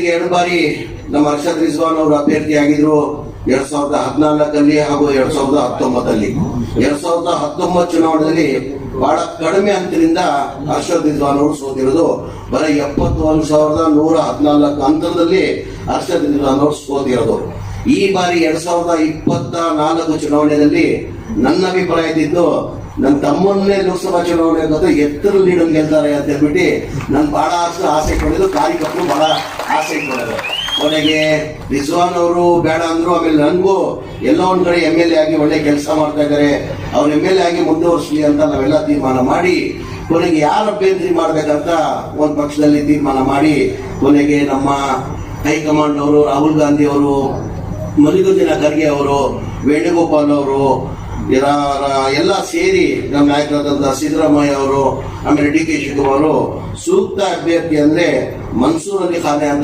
ಎರಡು ಬಾರಿ ನಮ್ಮ ಅರ್ಷದ್ ರಿಜ್ವಾನ್ ಅವರು ಅಭ್ಯರ್ಥಿಯಾಗಿದ್ರು 2014 ಹಾಗೂ 2019. 2019 ಚುನಾವಣೆಯಲ್ಲಿ ಬಹಳ ಕಡಿಮೆ ಅಂತರಿಂದ ಅರ್ಷದ್ ರಿಜ್ವಾನ್ ಅವರು ಸೋತಿರೋದು. ಬರೀ 71,114 ಅಂತರದಲ್ಲಿ ಅರ್ಷದ್ ರಿಜ್ವಾನ್ ಅವರು ಸೋತಿರೋದು. ಈ ಬಾರಿ 2024 ಚುನಾವಣೆಯಲ್ಲಿ ನನ್ನ ಅಭಿಪ್ರಾಯ ಇದ್ದಿದ್ದು, ನನ್ನ ತಮ್ಮನ್ನೇ ಲೋಕಸಭಾ ಚುನಾವಣೆ ಎತ್ತರ ಲೀಡರ್ ಗೆಲ್ತಾರೆ ಅಂತ ಹೇಳ್ಬಿಟ್ಟು ನನ್ ಬಹಳ ಆಸೆ ಕೊಡೋದು, ಕಾರ್ಯಕರ್ತರು ಬಹಳ ಆಸೆ ಕೊಡೋದು. ಕೊನೆಗೆ ರಿಜ್ವಾನ್ ಅವರು ಬೇಡ ಅಂದ್ರು. ಆಮೇಲೆ ನನ್ಗೂ ಎಲ್ಲ ಒಂದ್ ಕಡೆ MLA ಆಗಿ ಒಳ್ಳೆ ಕೆಲಸ ಮಾಡ್ತಾ ಇದ್ದಾರೆ, ಅವ್ರು MLA ಆಗಿ ಮುಂದುವರಿಸಲಿ ಅಂತ ನಾವೆಲ್ಲ ತೀರ್ಮಾನ ಮಾಡಿ, ಕೊನೆಗೆ ಯಾರು ಅಭ್ಯರ್ಥಿ ಮಾಡ್ಬೇಕಂತ ಒಂದ್ ಪಕ್ಷದಲ್ಲಿ ತೀರ್ಮಾನ ಮಾಡಿ, ಕೊನೆಗೆ ನಮ್ಮ ಹೈಕಮಾಂಡ್ ಅವರು, ರಾಹುಲ್ ಗಾಂಧಿ ಅವರು, ಮಲ್ಲಿಕಾರ್ಜುನ ಖರ್ಗೆ ಅವರು, ವೇಣುಗೋಪಾಲ್ ಅವರು ಎಲ್ಲ ಸೇರಿ ನಮ್ಮ ನಾಯಕರಾದಂತಹ ಸಿದ್ದರಾಮಯ್ಯ ಅವರು, ಆಮೇಲೆ DK ಶಿವಕುಮಾರ್ ಸೂಕ್ತ ಅಭ್ಯರ್ಥಿ ಅಂದ್ರೆ ಮನ್ಸೂರ್ ಅಲಿ ಖಾನ್ ಅಂತ